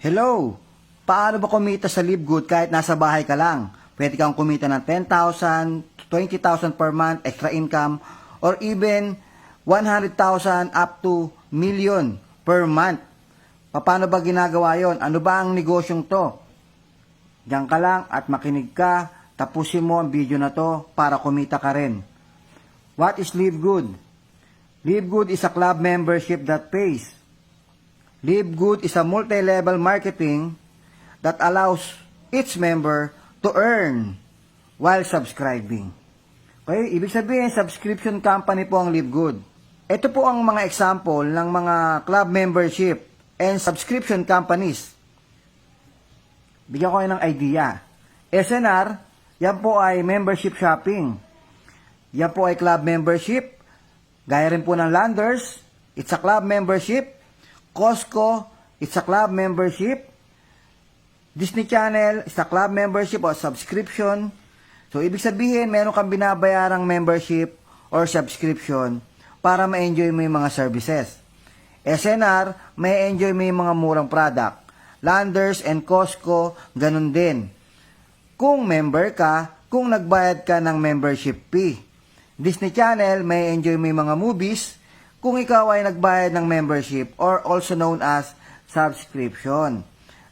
Hello! Paano ba kumita sa LiveGood kahit nasa bahay ka lang? Pwede kang kumita ng 10,000, 20,000 per month extra income or even 100,000 up to million per month. Paano ba ginagawa yon? Ano ba ang negosyong to? Diyan ka lang at makinig ka, tapusin mo ang video na to para kumita ka rin. What is LiveGood? LiveGood is a club membership that pays. LiveGood is a multi-level marketing that allows each member to earn while subscribing. Okay, ibig sabihin, subscription company po ang LiveGood. Ito po ang mga example ng mga club membership and subscription companies. Bigyan ko kayo ng idea. SNR, yan po ay membership shopping. Yan po ay club membership. Gaya rin po ng Landers, it's a club membership. Costco, it's a club membership. Disney Channel, it's a club membership o subscription. So, ibig sabihin, meron kang binabayarang membership or subscription para ma-enjoy mo yung mga services. SNR, may enjoy mo yung mga murang product. Landers and Costco, ganun din. Kung member ka, kung nagbayad ka ng membership fee. Disney Channel, may enjoy mo yung mga movies kung ikaw ay nagbayad ng membership or also known as subscription.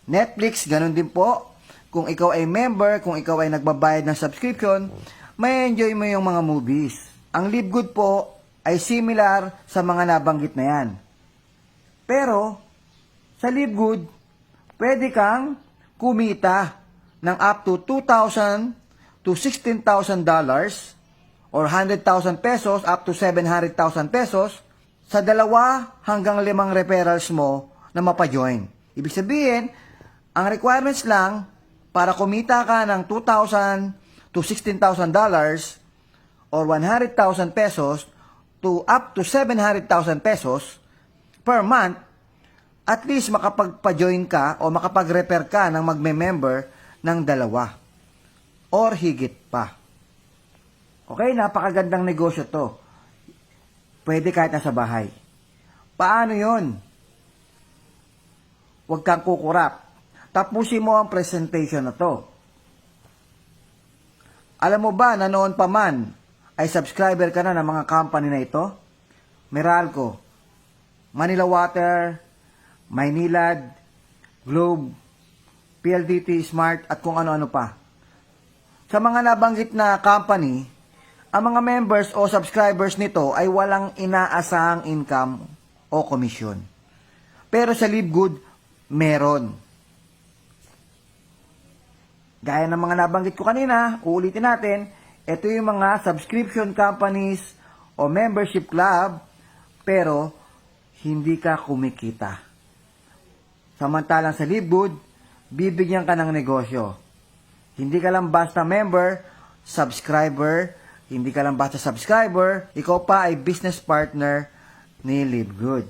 Netflix, ganun din po. Kung ikaw ay member, kung ikaw ay nagbabayad ng subscription, may enjoy mo yung mga movies. Ang LiveGood po ay similar sa mga nabanggit na yan. Pero, sa LiveGood, pwede kang kumita ng up to $2,000 to $16,000 or 100,000 pesos up to 700,000 pesos sa 2 hanggang 5 referrals mo na mapajoin. Ibig sabihin, ang requirements lang para kumita ka ng $2,000 to $16,000 or 100,000 pesos to up to 700,000 pesos per month, at least makapagpa-join ka o makapag-refer ka ng magme-member ng 2 or higit pa. Okay, napakagandang negosyo to. Pwede kahit nasa bahay. Paano yon? Huwag kang kukurap. Tapusin mo ang presentation na to. Alam mo ba na noon pa man ay subscriber ka na ng mga company na ito? Meralco, Manila Water, Maynilad, Globe, PLDT Smart at kung ano-ano pa. Sa mga nabanggit na company, ang mga members o subscribers nito ay walang inaasahang income o komisyon. Pero sa LiveGood, meron. Gaya ng mga nabanggit ko kanina, uulitin natin, ito yung mga subscription companies o membership club, pero hindi ka kumikita. Samantalang sa LiveGood, bibigyan ka ng negosyo. Hindi ka lang basta member, subscriber, hindi ka lang basta subscriber, ikaw pa ay business partner ni LiveGood.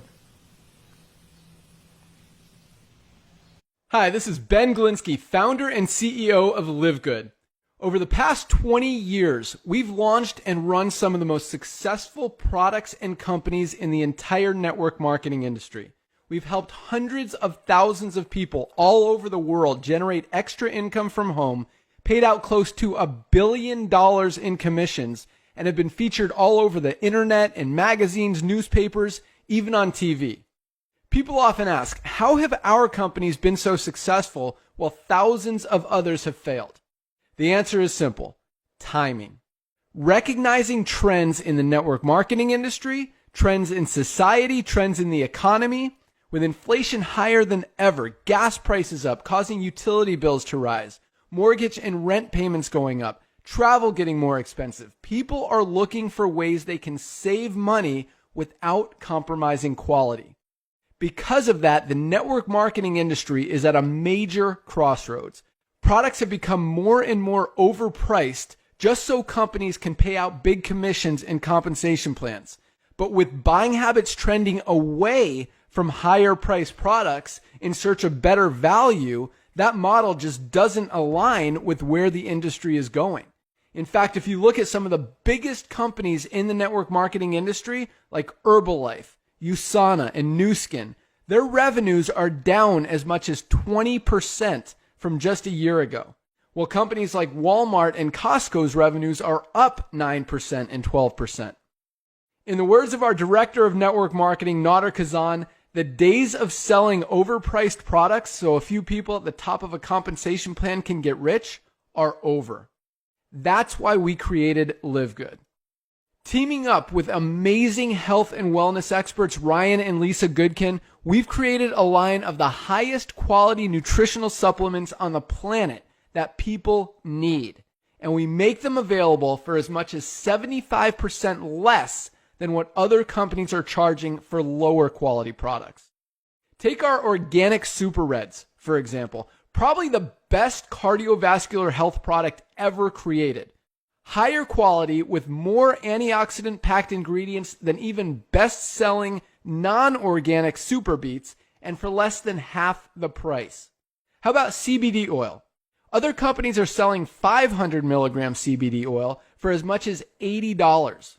Hi, this is Ben Glinsky, founder and CEO of LiveGood. Over the past 20 years, we've launched and run some of the most successful products and companies in the entire network marketing industry. We've helped hundreds of thousands of people all over the world generate extra income from home, paid out close to $1 billion in commissions, and have been featured all over the internet and magazines, newspapers, even on TV. People often ask, how have our companies been so successful while thousands of others have failed? The answer is simple: timing. Recognizing trends in the network marketing industry, trends in society, trends in the economy. With inflation higher than ever, gas prices up, causing utility bills to rise, mortgage and rent payments going up, travel getting more expensive. People are looking for ways they can save money without compromising quality. Because of that, the network marketing industry is at a major crossroads. Products have become more and more overpriced just so companies can pay out big commissions and compensation plans. But with buying habits trending away from higher priced products in search of better value, that model just doesn't align with where the industry is going. In fact, if you look at some of the biggest companies in the network marketing industry, like Herbalife, USANA, and Nu Skin, Their revenues are down as much as 20% from just a year ago, while companies like Walmart and Costco's revenues are up 9% and 12%. In the words of our director of network marketing, Nader Kazan, the days of selling overpriced products so a few people at the top of a compensation plan can get rich are over. That's why we created Live Good. Teaming up with amazing health and wellness experts Ryan and Lisa Goodkin, we've created a line of the highest quality nutritional supplements on the planet that people need. And we make them available for as much as 75% less than what other companies are charging for lower quality products. Take our organic Super Reds, for example, probably the best cardiovascular health product ever created. Higher quality with more antioxidant-packed ingredients than even best-selling non-organic Super Beets, and for less than half the price. How about CBD oil? Other companies are selling 500 milligram CBD oil for as much as $80.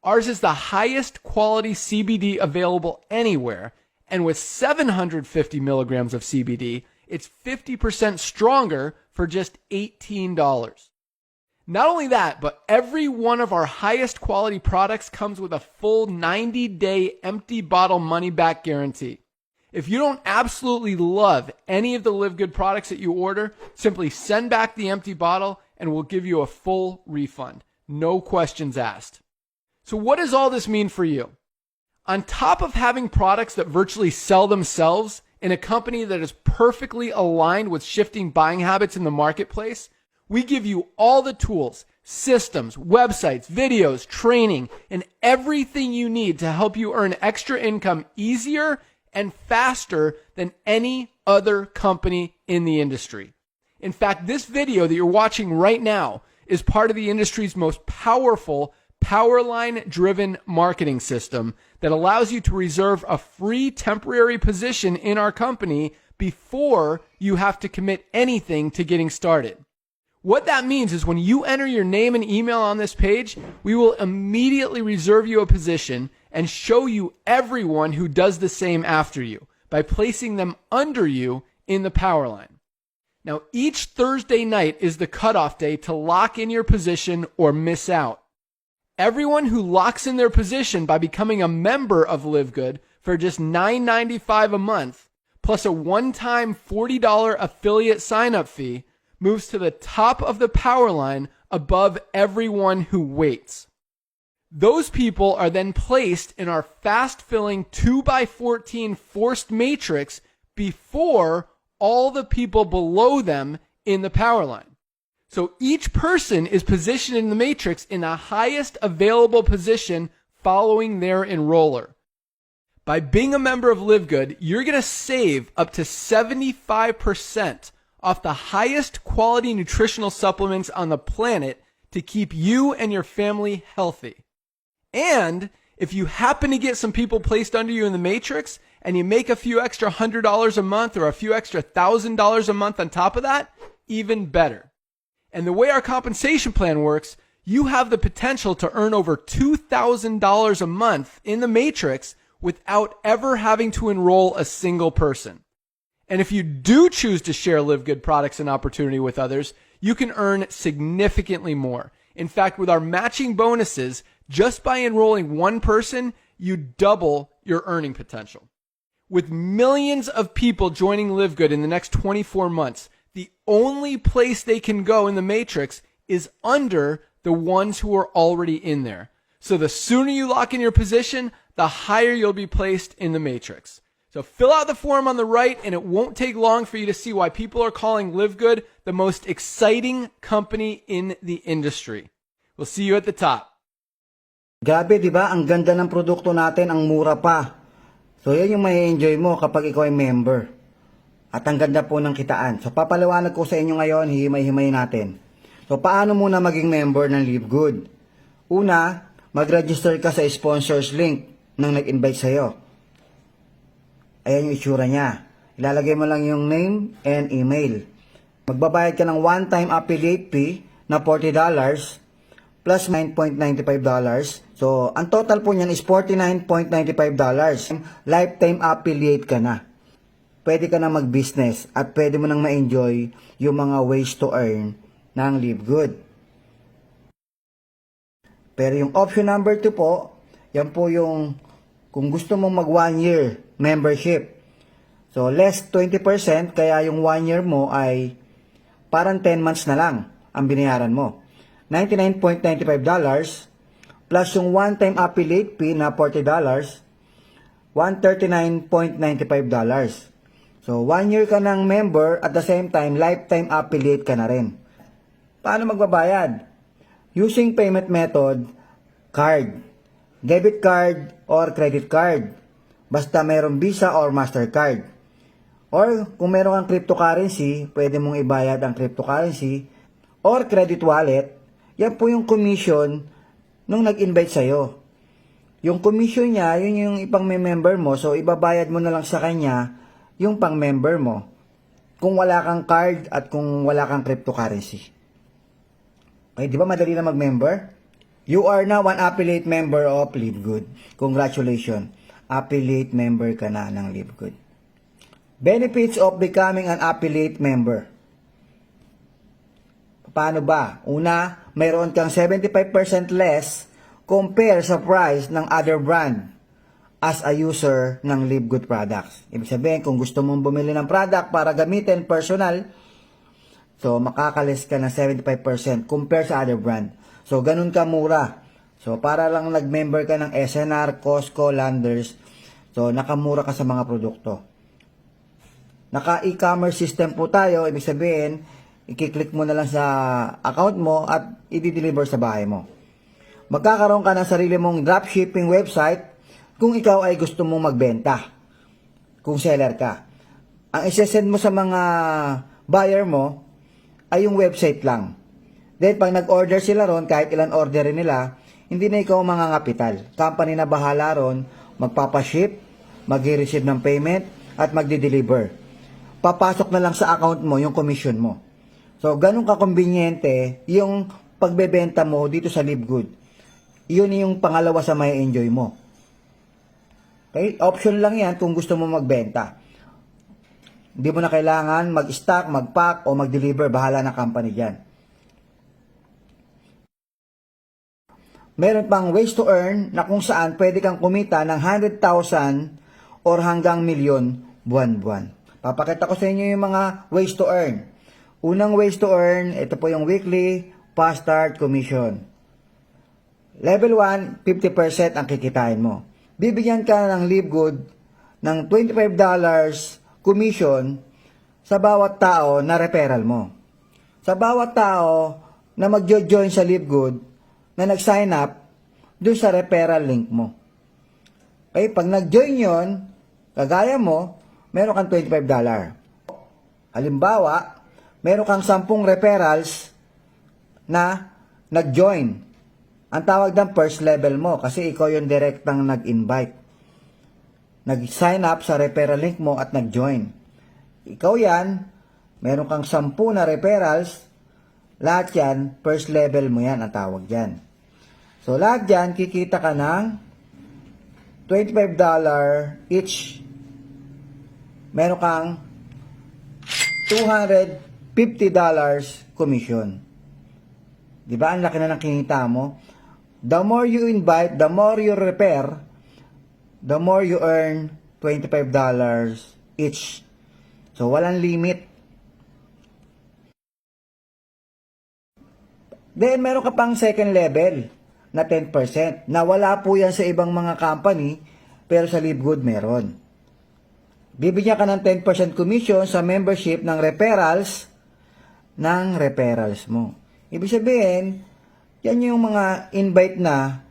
Ours is the highest quality CBD available anywhere, and with 750 milligrams of CBD, it's 50% stronger for just $18. Not only that, but every one of our highest quality products comes with a full 90-day empty bottle money-back guarantee. If you don't absolutely love any of the Live Good products that you order, simply send back the empty bottle and we'll give you a full refund. No questions asked. So what does all this mean for you? On top of having products that virtually sell themselves in a company that is perfectly aligned with shifting buying habits in the marketplace, we give you all the tools, systems, websites, videos, training, and everything you need to help you earn extra income easier and faster than any other company in the industry. In fact, this video that you're watching right now is part of the industry's most powerful Powerline-driven marketing system that allows you to reserve a free temporary position in our company before you have to commit anything to getting started. What that means is when you enter your name and email on this page, we will immediately reserve you a position and show you everyone who does the same after you by placing them under you in the Powerline. Now, each Thursday night is the cutoff day to lock in your position or miss out. Everyone who locks in their position by becoming a member of Live Good for just $9.95 a month, plus a one-time $40 affiliate sign-up fee, moves to the top of the Powerline above everyone who waits. Those people are then placed in our fast-filling 2x14 forced matrix before all the people below them in the Powerline. So each person is positioned in the matrix in the highest available position following their enroller. By being a member of Live Good, you're going to save up to 75% off the highest quality nutritional supplements on the planet to keep you and your family healthy. And if you happen to get some people placed under you in the matrix and you make a few extra $100 a month or a few extra $1,000 a month on top of that, even better. And the way our compensation plan works, you have the potential to earn over $2,000 a month in the matrix without ever having to enroll a single person. And if you do choose to share Live Good products and opportunity with others, you can earn significantly more. In fact, with our matching bonuses, just by enrolling one person, you double your earning potential. With millions of people joining Live Good in the next 24 months, the only place they can go in the matrix is under the ones who are already in there. So the sooner you lock in your position, the higher you'll be placed in the matrix. So fill out the form on the right, and it won't take long for you to see why people are calling Live Good the most exciting company in the industry. We'll see you at the top. Grabe, di ba? Ang ganda ng produkto natin, ang mura pa. So yan yung may enjoy mo kapag ikaw ay member. At ang ganda po ng kitaan. So papaliwanag ko sa inyo ngayon, hihimay-himay natin. So paano muna maging member ng Live Good? Una, mag-register ka sa sponsors link nang nag-invite sa'yo. Ayan yung itsura niya. Ilalagay mo lang yung name and email. Magbabayad ka ng one-time affiliate fee na $40 plus $9.95. So, ang total po niyan is $49.95. Lifetime affiliate ka na. Pwede ka na mag-business at pwede mo nang ma-enjoy yung mga ways to earn ng Live Good. Pero yung option number 2 po, yan po yung kung gusto mong mag 1 year membership. So, less 20%, kaya yung 1 year mo ay parang 10 months na lang ang binayaran mo. $99.95 plus yung one-time affiliate fee na $40, $139.95. So, 1 year ka ng member at the same time, lifetime affiliate ka na rin. Paano magbabayad? Using payment method, card, debit card, or credit card. Basta mayroong Visa or Mastercard. Or kung meron kang cryptocurrency, pwede mong ibayad ang cryptocurrency or credit wallet. Yan po yung commission nung nag-invite sa'yo. Yung commission niya, yun yung ipang-member mo. So, ibabayad mo na lang sa kanya yung pang-member mo. Kung wala kang card at kung wala kang cryptocurrency. Okay, di ba madali na mag-member? You are now an affiliate member of Live Good. Congratulations. Affiliate member ka na ng Live Good. Benefits of becoming an affiliate member. Paano ba? Una, mayroon kang 75% less compare sa price ng other brand as a user ng Live Good products. Ibig sabihin, kung gusto mong bumili ng product para gamitin personal, so makakalis ka ng 75% compare sa other brand. So, ganun ka mura. So, para lang nag-member ka ng SNR, Costco, Landers, so nakamura ka sa mga produkto. Naka-e-commerce system po tayo, ibig sabihin, i-click mo na lang sa account mo at i-deliver sa bahay mo. Magkakaroon ka ng sarili mong dropshipping website kung ikaw ay gusto mong magbenta. Kung seller ka. Ang isesend mo sa mga buyer mo ay yung website lang. Then pag nag-order sila ron, kahit ilan order nila, hindi na ikaw mga kapital. Company na bahala ron, magpapaship, mag-receive ng payment, at magdi-deliver. Papasok na lang sa account mo yung commission mo. So, ganun ka-conveniente yung pagbebenta mo dito sa Live Good. Yun yung pangalawa sa may enjoy mo. Okay? Option lang yan kung gusto mo magbenta. Hindi mo na kailangan mag-stock, mag-pack, o mag-deliver. Bahala na company dyan. Meron pang ways to earn na kung saan pwede kang kumita ng 100,000 or hanggang milyon buwan-buwan. Papakita ko sa inyo yung mga ways to earn. Unang ways to earn, ito po yung weekly fast start commission. Level 1, 50% ang kikitain mo. Bibigyan ka ng Live Good ng $25 commission sa bawat tao na referral mo. Sa bawat tao na mag-join sa Live Good na nag-sign up doon sa referral link mo. Okay, pag nag-join yon, kagaya mo, meron kang $25. Halimbawa, meron kang 10 referrals na nag-join. Ang tawag ng first level mo kasi ikaw yung direktang nag-invite. Nag-sign up sa referral link mo at nag-join. Ikaw yan, meron kang 10 na referrals, lahat yan, first level mo yan ang tawag dyan. So, lahat dyan, kikita ka ng $25 each. Meron kang $250 commission. Diba? Ang laki na ng kinita mo. The more you invite, the more you refer, the more you earn $25 each. So, walang limit. Then, meron ka pang second level na 10%. Na wala po yan sa ibang mga company, pero sa Live Good meron. Bibigyan ka ng 10% commission sa membership ng referrals mo. Ibig sabihin, yan yung mga invite na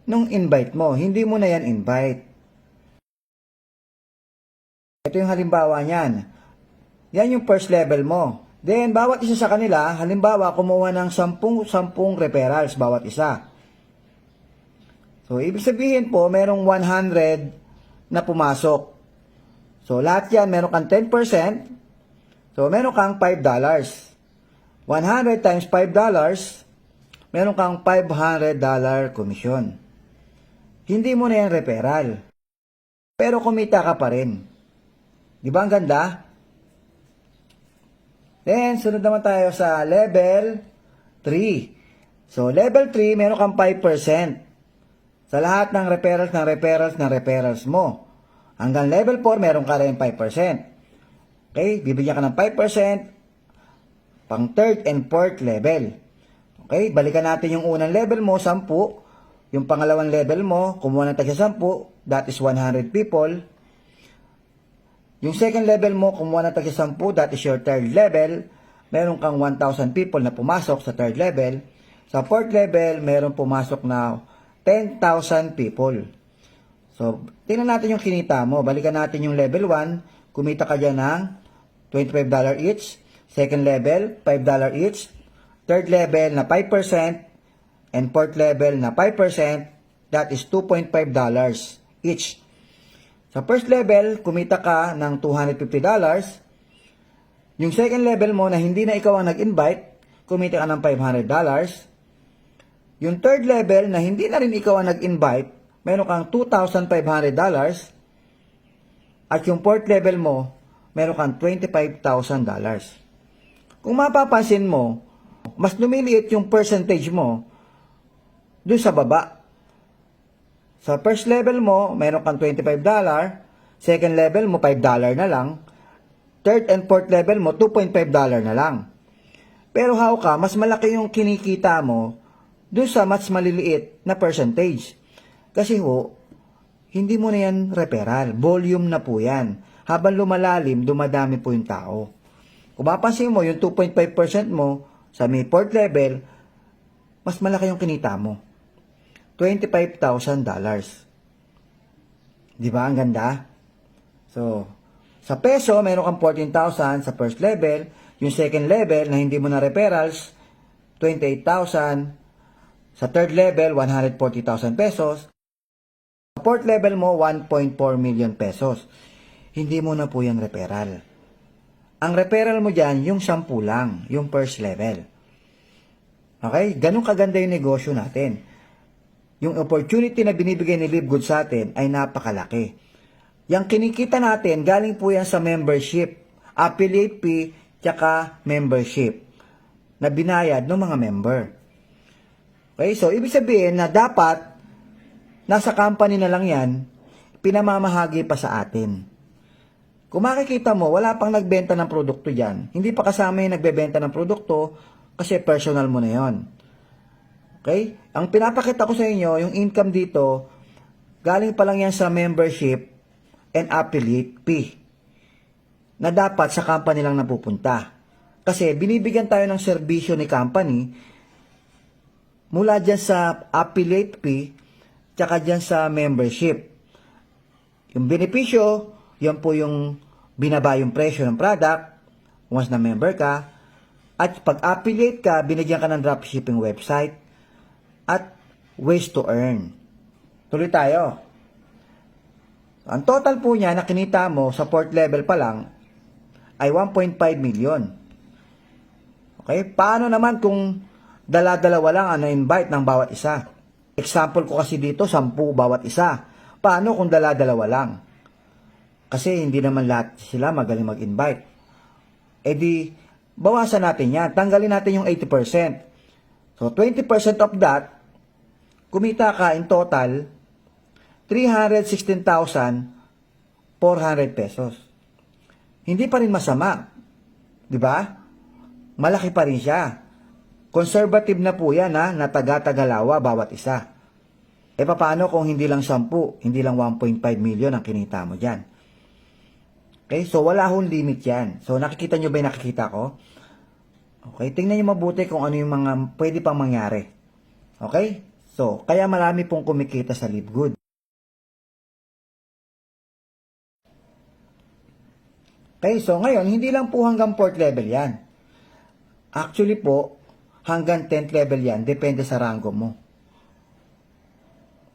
nung invite mo. Hindi mo na yan invite. Ito yung halimbawa niyan. Yan yung first level mo. Then, bawat isa sa kanila, halimbawa, kumuha ng 10 referrals bawat isa. So, ibig sabihin po, merong 100 na pumasok. So, lahat yan, meron kang 10%. So, meron kang $5. 100 times $5, meron kang $500 komisyon. Hindi mo na yan referral. Pero kumita ka pa rin. Di ba ang ganda? Then, sunod naman tayo sa level 3. So, level 3, meron kang 5% sa lahat ng referrals mo. Hanggang level 4, meron ka rin 5%. Okay? Bibigyan ka ng 5% pang third and fourth level. Okay? Balikan natin yung unang level mo, 10. Yung pangalawang level mo, kumuha ng tagsa 10, that is 100 people. Yung second level mo, kumuha ng tagsa 10, that is your third level. Meron kang 1,000 people na pumasok sa third level. Sa fourth level, meron pumasok na 10,000 people. So, tingnan natin yung kinita mo. Balikan natin yung level 1. Kumita ka dyan ng $25 each. Second level, $5 each. Third level na 5%. And fourth level na 5%. That is $2.5 each. Sa first level, kumita ka ng $250. Yung second level mo na hindi na ikaw ang nag-invite, kumita ka ng $500. Yung third level na hindi na rin ikaw ang nag-invite, meron kang $2,500. At yung fourth level mo, meron kang $25,000. Kung mapapansin mo, mas lumiliit yung percentage mo doon sa baba. Sa first level mo, meron kang $25. Second level mo, $5 na lang. Third and fourth level mo, $2.5 na lang. Pero how ka, mas malaki yung kinikita mo doon sa mas maliliit na percentage. Kasi hindi mo na yan referral. Volume na po yan. Habang lumalalim, dumadami po yung tao. Kung mapansin mo, yung 2.5% mo sa may fourth level, mas malaki yung kinita mo. $25,000. Di ba? Ang ganda? So, sa peso, meron kang 14,000 sa first level. Yung second level, na hindi mo na referrals, 28,000. Sa third level, 140,000 pesos. Sa fourth level mo, 1.4 million pesos. Hindi mo na po yan referral. Ang referral mo dyan, yung 10 lang, yung first level. Okay? Ganun kaganda yung negosyo natin. Yung opportunity na binibigay ni LiveGood sa atin ay napakalaki. Yung kinikita natin, galing po yan sa membership, affiliate fee, tsaka membership na binayad ng mga member. Okay, so ibig sabihin na dapat nasa company na lang yan, pinamamahagi pa sa atin. Kung makikita mo, wala pang nagbenta ng produkto dyan. Hindi pa kasama yung nagbebenta ng produkto kasi personal mo na yon. Okay? Ang pinapakita ko sa inyo, yung income dito, galing pa lang yan sa membership and affiliate fee na dapat sa company lang napupunta. Kasi binibigyan tayo ng serbisyo ni company mula dyan sa affiliate fee tsaka dyan sa membership. Yung benepisyo, yan po yung binaba yung presyo ng product once na member ka. At pag affiliate ka, binigyan ka ng dropshipping website at ways to earn. Tuloy tayo. Ang total po niya na kinita mo sa fourth level pa lang ay 1.5 million. Okay? Paano naman kung dala-dalawa lang ang na-invite ng bawat isa? Example ko kasi dito, 10 bawat isa. Paano kung dala-dalawa lang? Kasi hindi naman lahat sila magaling mag-invite. E di, bawasan natin yan. Tanggalin natin yung 80%. So, 20% of that, kumita ka in total, 316,400 pesos. Hindi pa rin masama. Di ba? Malaki pa rin siya. Conservative na po yan, na taga-tagalawa bawat isa. E paano kung hindi lang 10, hindi lang 1.5 million ang kinita mo dyan? Okay, so wala hong limit yan. So, nakikita nyo ba yung nakikita ko? Okay, tingnan nyo mabuti kung ano yung mga pwede pang mangyari. Okay? So, kaya marami pong kumikita sa LiveGood. Okay, so ngayon, hindi lang po hanggang 4th level yan. Actually po, hanggang 10th level yan, depende sa rango mo.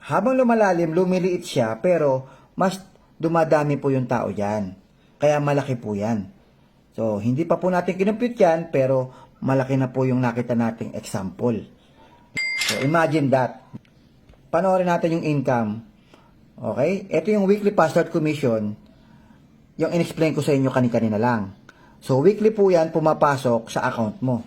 Habang lumalalim, lumiliit siya, pero mas dumadami po yung tao dyan. Kaya malaki po yan. So, hindi pa po natin kinumpute yan, pero malaki na po yung nakita nating example. So, imagine that. Panoorin natin yung income. Okay? Ito yung weekly password commission. Yung in-explain ko sa inyo kanina lang. So, weekly po yan pumapasok sa account mo.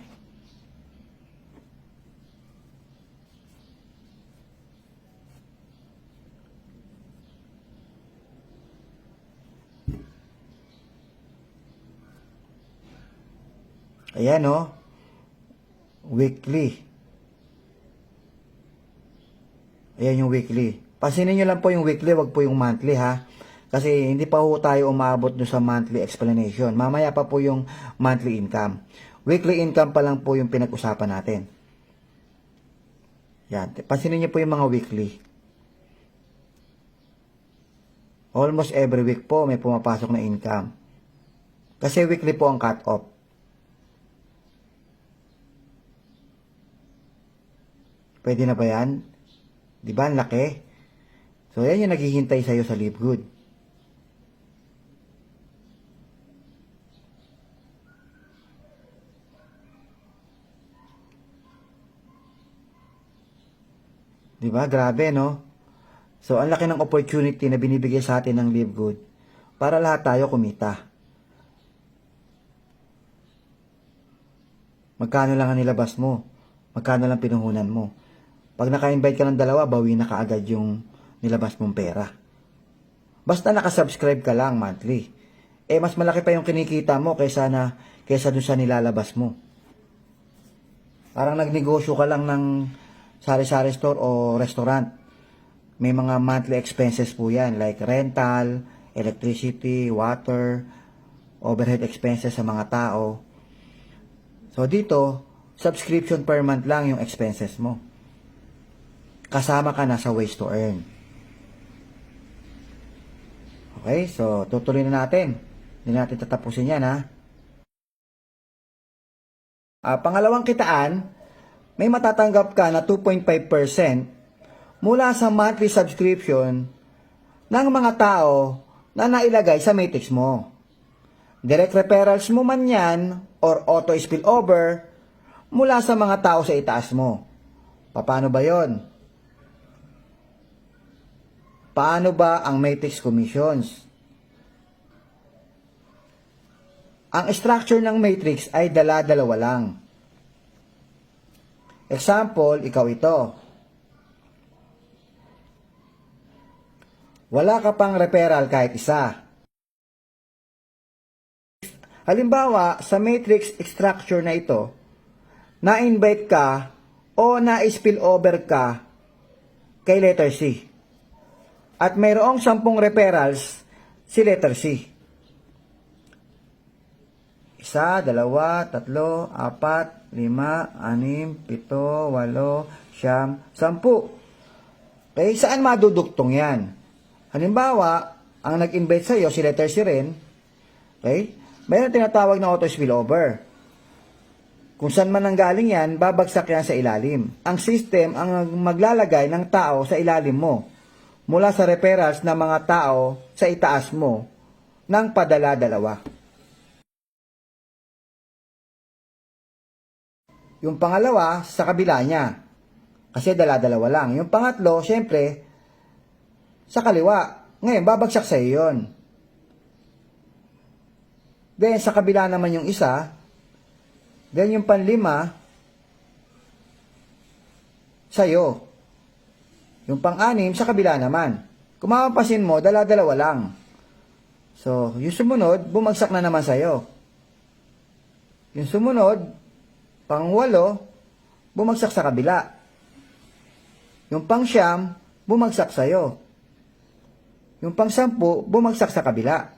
Ayan, oh. Weekly. Ayan yung weekly. Pansinin nyo lang po yung weekly, wag po yung monthly, ha. Kasi hindi pa po tayo umabot doon sa monthly explanation. Mamaya pa po yung monthly income. Weekly income pa lang po yung pinag-usapan natin. Yan. Pansinin nyo po yung mga weekly. Almost every week po may pumapasok na income. Kasi weekly po ang cut-off. Pwede na ba yan? Di ba? Ang laki. So, yan yung naghihintay sa'yo sa Live Good. Di ba? Grabe, no? So, ang laki ng opportunity na binibigay sa atin ng Live Good para lahat tayo kumita. Magkano lang ang nilabas mo? Magkano lang pinuhunan mo? Pag naka-invite ka ng dalawa, bawi na kaagad yung nilabas mong pera. Basta nakasubscribe ka lang monthly. Mas malaki pa yung kinikita mo kaysa dun sa nilalabas mo. Parang nagnegosyo ka lang ng sari-sari store o restaurant. May mga monthly expenses po yan like rental, electricity, water, overhead expenses sa mga tao. So dito, subscription per month lang yung expenses mo. Kasama ka na sa ways to earn. Okay, so tutuloy na natin. Hindi natin tatapusin yan, ha. Pangalawang kitaan, may matatanggap ka na 2.5% mula sa monthly subscription ng mga tao na nailagay sa Matrix mo. Direct referrals mo man yan or auto spillover mula sa mga tao sa itaas mo. Paano ba yon? Paano ba ang Matrix Commissions? Ang structure ng Matrix ay dala-dalawa lang. Example, ikaw ito. Wala ka pang referral kahit isa. Halimbawa, sa Matrix structure na ito, na-invite ka o na-spillover ka kay letter C. At mayroong 10 referrals si letter C. 1, 2, 3, 4, 5, 6, 7, 8, 9, 10. Okay, saan madudugtong yan? Halimbawa, ang nag-invite sa'yo, si letter C rin, okay, mayroon tinatawag na auto spillover. Kung saan man nanggaling yan, babagsak yan sa ilalim. Ang system ang maglalagay ng tao sa ilalim mo mula sa referrals ng mga tao sa itaas mo ng padala-dalawa. Yung pangalawa, sa kabila niya. Kasi dala-dalawa lang. Yung pangatlo, syempre, sa kaliwa. Ngayon, babagsak sa iyo yun. Then, sa kabila naman yung isa. Then, yung panlima, sa'yo. Yung pang-anim, sa kabila naman. Kung mapapansin mo, dala-dalawa lang. So, yung sumunod, bumagsak na naman sa'yo. Yung sumunod, pang-8, bumagsak sa kabila. Yung pang-9, bumagsak sa'yo. Yung pang-10, bumagsak sa kabila.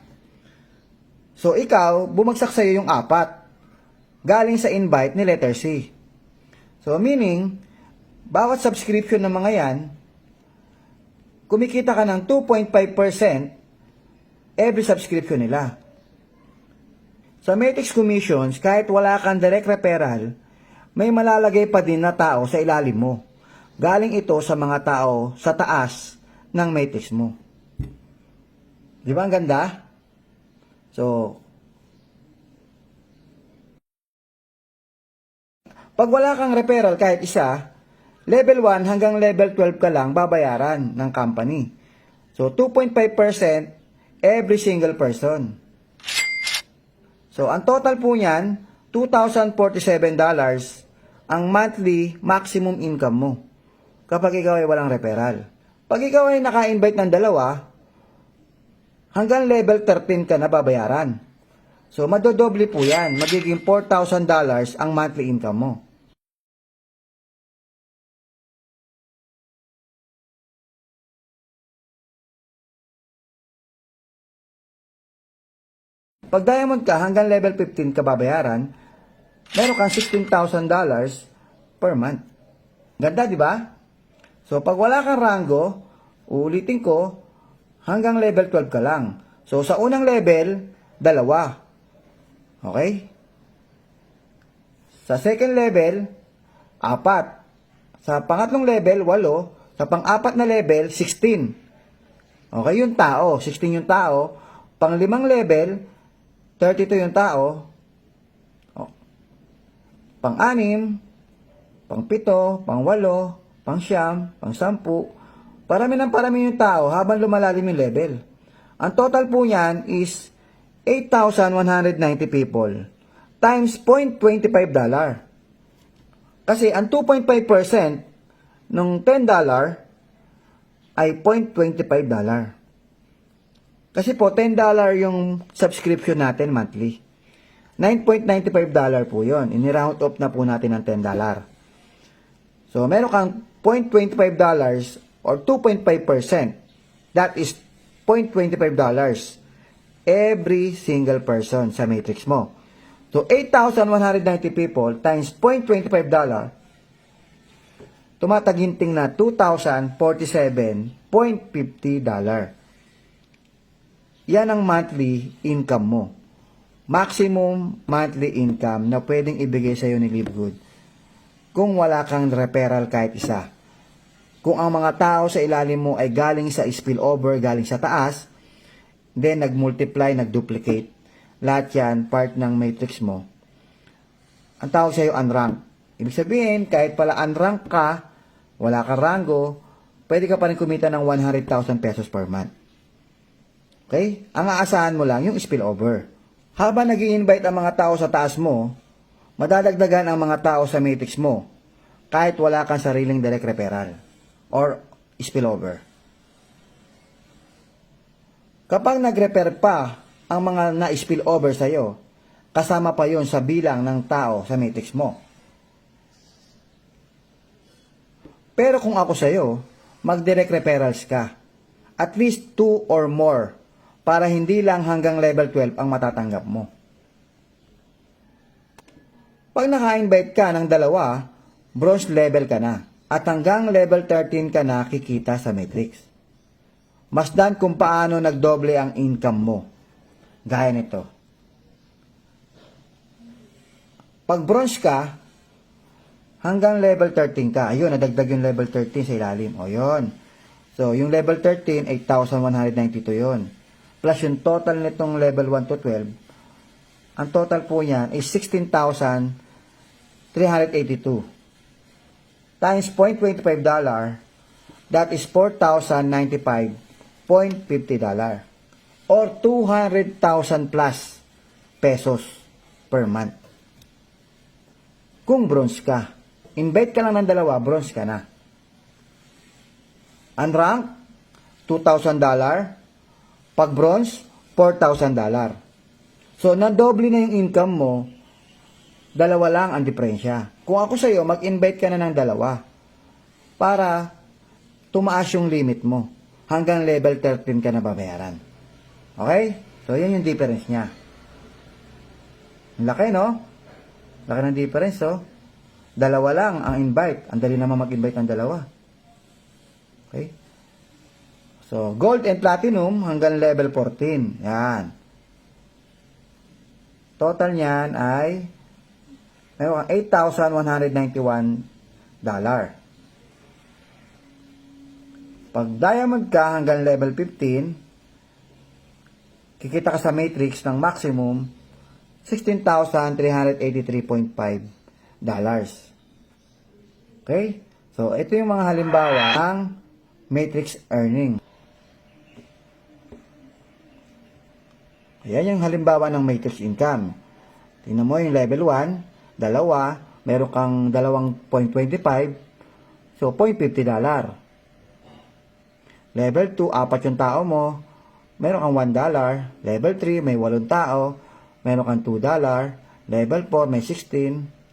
So, ikaw, bumagsak sa'yo yung 4. Galing sa invite ni letter C. So, meaning, bawat subscription ng mga yan, kumikita ka ng 2.5% every subscription nila. Sa Matrix Commissions, kahit wala kang direct referral, may malalagay pa din na tao sa ilalim mo. Galing ito sa mga tao sa taas ng Matrix mo. Di ba ang ganda? So, pag wala kang referral kahit isa, Level 1 hanggang level 12 ka lang babayaran ng company. So, 2.5% every single person. So, ang total po niyan, $2,047 ang monthly maximum income mo kapag ikaw ay walang referral. Pag ikaw ay naka-invite ng dalawa, hanggang level 13 ka na babayaran. So, madodoble po yan. Magiging $4,000 ang monthly income mo. Pag diamond ka, hanggang level 15 ka babayaran, meron kang $16,000 per month. Ganda, di ba? So, pag wala kang rango, uulitin ko, hanggang level 12 ka lang. So, sa unang level, 2. Okay? Sa second level, 4. Sa pangatlong level, 8. Sa pang-apat na level, 16. Okay, yung tao. 16 yung tao. Pang-limang level, 32 yung tao. Pang-6, pang-7, pang-8, pang-9, pang-10. Parami ng parami yung tao habang lumalalim yung level. Ang total po niyan is 8,190 people times $0.25. Kasi ang 2.5% ng $10 ay $0.25. Kasi po, $10 yung subscription natin monthly. $9.95 po yun. Ini-round up na po natin ng $10. So, meron kang $0.25 or 2.5%. That is $0.25 every single person sa matrix mo. So, 8,190 people times $0.25, tumataginting na $2,047.50. Yan ang monthly income mo. Maximum monthly income na pwedeng ibigay sa iyo ni Livegood kung wala kang referral kahit isa. Kung ang mga tao sa ilalim mo ay galing sa spillover, galing sa taas, then nag-multiply, nag-duplicate, lahat yan part ng matrix mo. Ang tawag sa iyo unranked. Ibig sabihin, kahit pala unranked ka, wala kang rango, pwede ka pa rin kumita ng 100,000 pesos per month. Okay? Ang aasahan mo lang yung spillover. Habang nag-i-invite ang mga tao sa taas mo, madadagdagan ang mga tao sa matrix mo kahit wala kang sariling direct referral or spillover. Kapag nag-refer pa ang mga na-spillover sa iyo, kasama pa yon sa bilang ng tao sa matrix mo. Pero kung ako sa iyo, mag-direct referrals ka. At least 2 or more para hindi lang hanggang level 12 ang matatanggap mo. Pag naka-invite ka ng 2, bronze level ka na. At hanggang level 13 ka na kikita sa matrix. Masdan kung paano nagdoble ang income mo. Gaya nito. Pag bronze ka, hanggang level 13 ka. Ayun, nadagdag yung level 13 sa ilalim. O yun. So, yung level 13, 8,192 yun. Plus yung total nitong level 1 to 12, ang total po niyan is 16,382. Times $0.25, that is $4,095.50. Or 200,000 plus pesos per month. Kung bronze ka. Invite ka lang ng 2, bronze ka na. Unranked, $2,000. Pag bronze, $4,000. So, nadoble na yung income mo, 2 lang ang diferensya. Kung ako sa iyo, mag-invite ka na ng 2 para tumaas yung limit mo. Hanggang level 13 ka na babayaran. Okay? So, yan yung difference niya. Laki, no? Laki ng difference, oh. 2 lang ang invite. Ang dali naman mag-invite ng 2. Okay? So, gold and platinum hanggang level 14. Yan. Total niyan ay $8,191. Pag diamond ka hanggang level 15, kikita ka sa matrix ng maximum $16,383.5. Okay? So, ito yung mga halimbawa ng matrix earning. Ayan yung halimbawa ng matrix income. Tingnan mo yung level 1, dalawa, meron kang 2.25, so $0.50. Level 2, 4 yung tao mo, meron kang $1. Level 3, may 8 tao, meron kang $2. Level 4, may 16.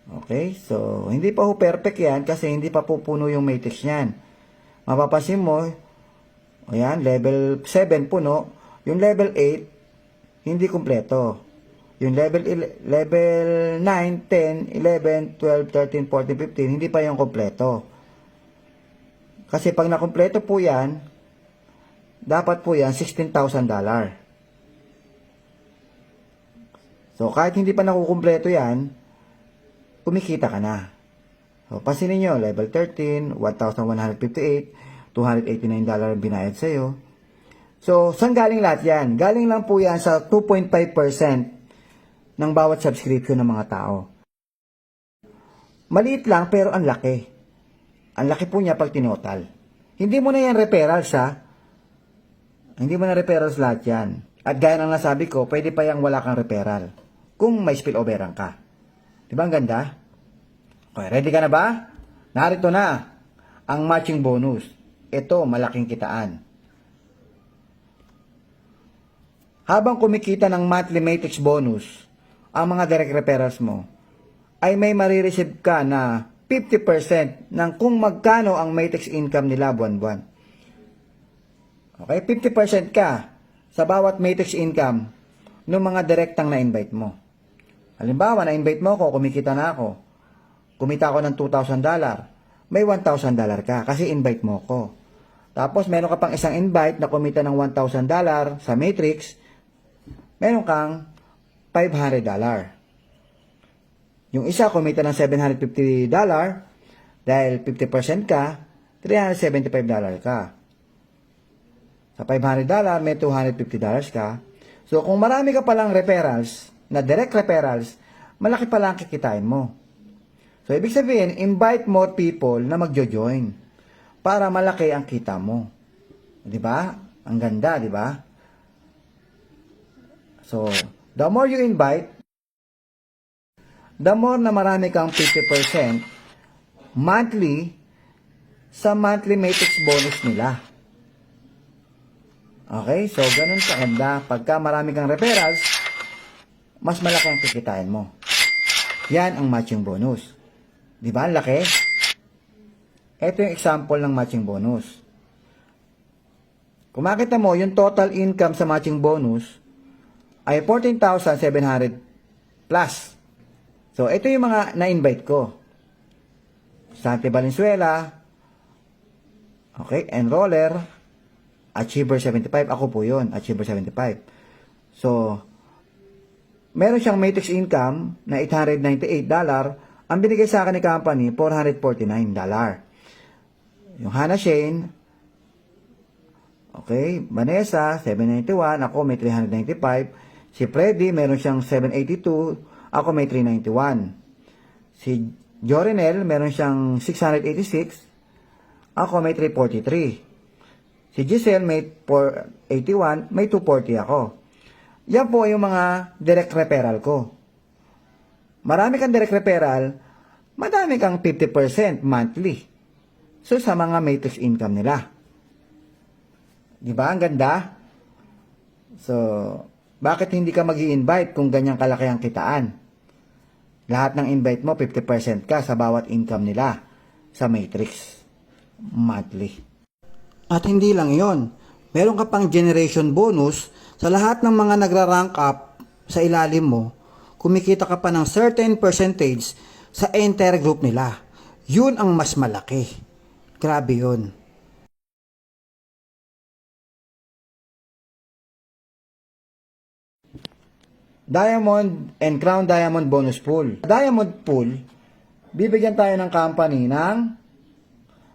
Okay, so hindi pa ho perfect yan kasi hindi pa pupuno yung matrix niyan. Mapapansin mo, ayan, level 7 puno, yung level 8, hindi kumpleto. Yung level 9, 10, 11, 12, 13, 14, 15, hindi pa yung kumpleto. Kasi pag nakumpleto po yan, dapat po yan $16,000. So, kahit hindi pa nakukumpleto yan, kumikita ka na. So, pansinin nyo, level 13, 1,158, $289 ang binayad sa'yo. So, saan galing lahat yan? Galing lang po yan sa 2.5% ng bawat subscription ng mga tao. Maliit lang pero ang laki. Ang laki po niya pag tinotal. Hindi mo na yan referrals ha. Hindi mo na referrals lahat yan. At gaya ng nasabi ko, pwede pa yung wala kang referral. Kung may spilloveran ka. Diba ang ganda? Okay, ready ka na ba? Narito na ang matching bonus. Ito, malaking kitaan. Habang kumikita ng monthly matrix bonus, ang mga direct referrals mo, ay may marireceive ka na 50% ng kung magkano ang matrix income nila buwan-buwan. Okay, 50% ka sa bawat matrix income ng mga direktang na-invite mo. Halimbawa, na-invite mo ako, kumikita na ako. Kumita ako ng $2,000. May $1,000 ka kasi invite mo ako. Tapos, meron ka pang isang invite na kumita ng $1,000 sa matrix. Meron kang $500. Yung isa kumita ng $750 dahil 50% ka, $375 ka. Sa $500, may $250 ka. So, kung marami ka palang referrals, na direct referrals, malaki pala ang kikitain mo. So, ibig sabihin, invite more people na magjo-join para malaki ang kita mo. Di ba? Ang ganda, di ba? So, the more you invite, the more na marami kang 50% monthly sa monthly matrix bonus nila. Okay? So, ganun kaganda. Pagka marami kang referrals, mas malaki ang kikitain mo. Yan ang matching bonus. Di ba? Ang laki. Ito yung example ng matching bonus. Kung makita mo, yung total income sa matching bonus ay 14,700 plus. So, ito yung mga na-invite ko. Sante Valenzuela, okay, Enroller, Achiever 75, ako po yun, Achiever 75. So, meron siyang matrix income na $898, ang binigay sa akin ni company, $449. Yung Hannah Shane, okay, Vanessa, 791, ako may 395. Si Freddy, meron siyang 782, ako may 391. Si Jorinel, meron siyang 686, ako may 343. Si Giselle, may 481, may 240 ako. Yan po yung mga direct referral ko. Marami kang direct referral, madami kang 50% monthly. So, sa mga matrix income nila. Di ba? Ang ganda. So, bakit hindi ka mag-i-invite kung ganyang kalaki ang kitaan? Lahat ng invite mo, 50% ka sa bawat income nila sa matrix monthly. At hindi lang yon, meron ka pang generation bonus sa lahat ng mga nagra-rank up sa ilalim mo. Kumikita ka pa ng certain percentage sa entire group nila. Yun ang mas malaki. Grabe yun. Diamond and Crown Diamond Bonus Pool. Diamond Pool, bibigyan tayo ng company ng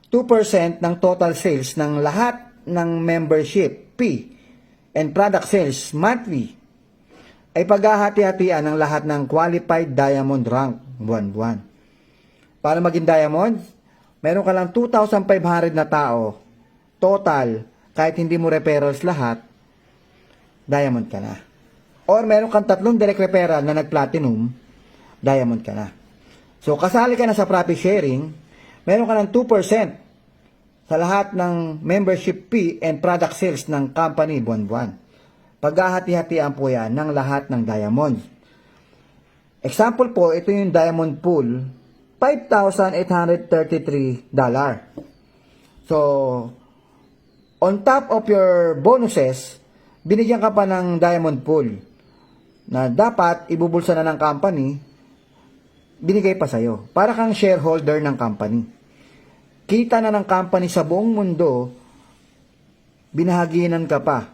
2% ng total sales ng lahat ng membership fee and product sales monthly ay paghahati-hatian ng lahat ng qualified diamond rank buwan-buwan. Para maging diamond, meron ka lang 2,500 na tao, total, kahit hindi mo referrals lahat, diamond ka na. Or meron kang 3 direct referral na nag-platinum, diamond ka na. So, kasali ka na sa profit sharing, meron ka ng 2% sa lahat ng membership fee and product sales ng company buwan-buwan. Paghahati-hatian po yan ng lahat ng diamond. Example po, ito yung diamond pool, $5,833. So, on top of your bonuses, binigyan ka pa ng diamond pool na dapat ibubulsa na ng company, binigay pa sa'yo. Para kang shareholder ng company. Kita na ng company sa buong mundo, binahaginan ka pa.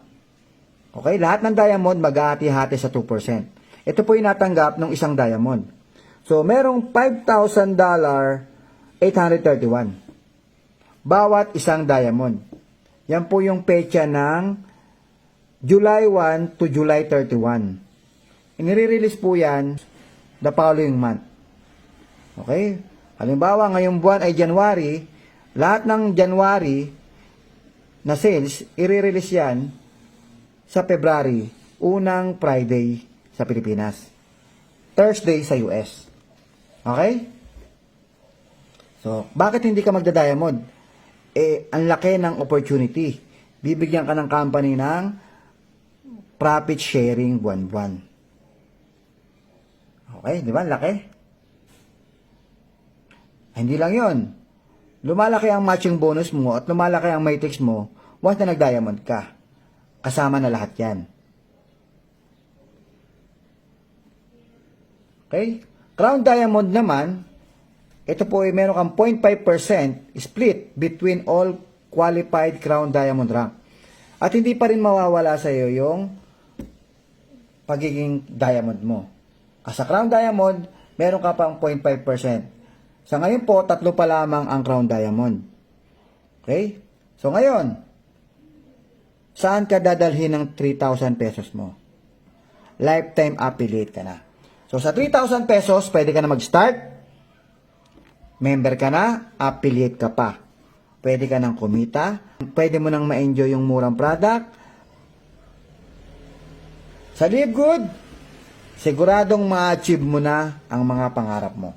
Okay? Lahat ng diamond mag-ahati-hati sa 2%. Ito po yung natanggap ng isang diamond. So, merong $5,000, 831. Bawat isang diamond. Yan po yung pecha ng July 1 to July 31. Inire-release po yan the following month. Okay? Halimbawa, ngayong buwan ay January, lahat ng January na sales, i-release yan sa February, unang Friday sa Pilipinas. Thursday sa US. Okay? So, bakit hindi ka magda-diamond? Ang laki ng opportunity. Bibigyan ka ng company ng profit sharing buwan-buwan. Okay, di ba? Laki. Hindi lang yon. Lumalaki ang matching bonus mo at lumalaki ang matrix mo once na nag-diamond ka. Kasama na lahat yan. Okay? Crown Diamond naman, ito po ay meron kang 0.5% split between all qualified Crown Diamond rank. At hindi pa rin mawawala sa iyo yung pagiging diamond mo. Sa Crown Diamond, meron ka pang 0.5%. Sa ngayon po, 3 pa lamang ang Crown Diamond. Okay? So ngayon, saan ka dadalhin ng 3,000 pesos mo? Lifetime affiliate ka na. So sa 3,000 pesos, pwede ka na mag-start. Member ka na, affiliate ka pa. Pwede ka nang kumita. Pwede mo nang ma-enjoy yung murang product. Sa Live Good, siguradong ma-achieve mo na ang mga pangarap mo.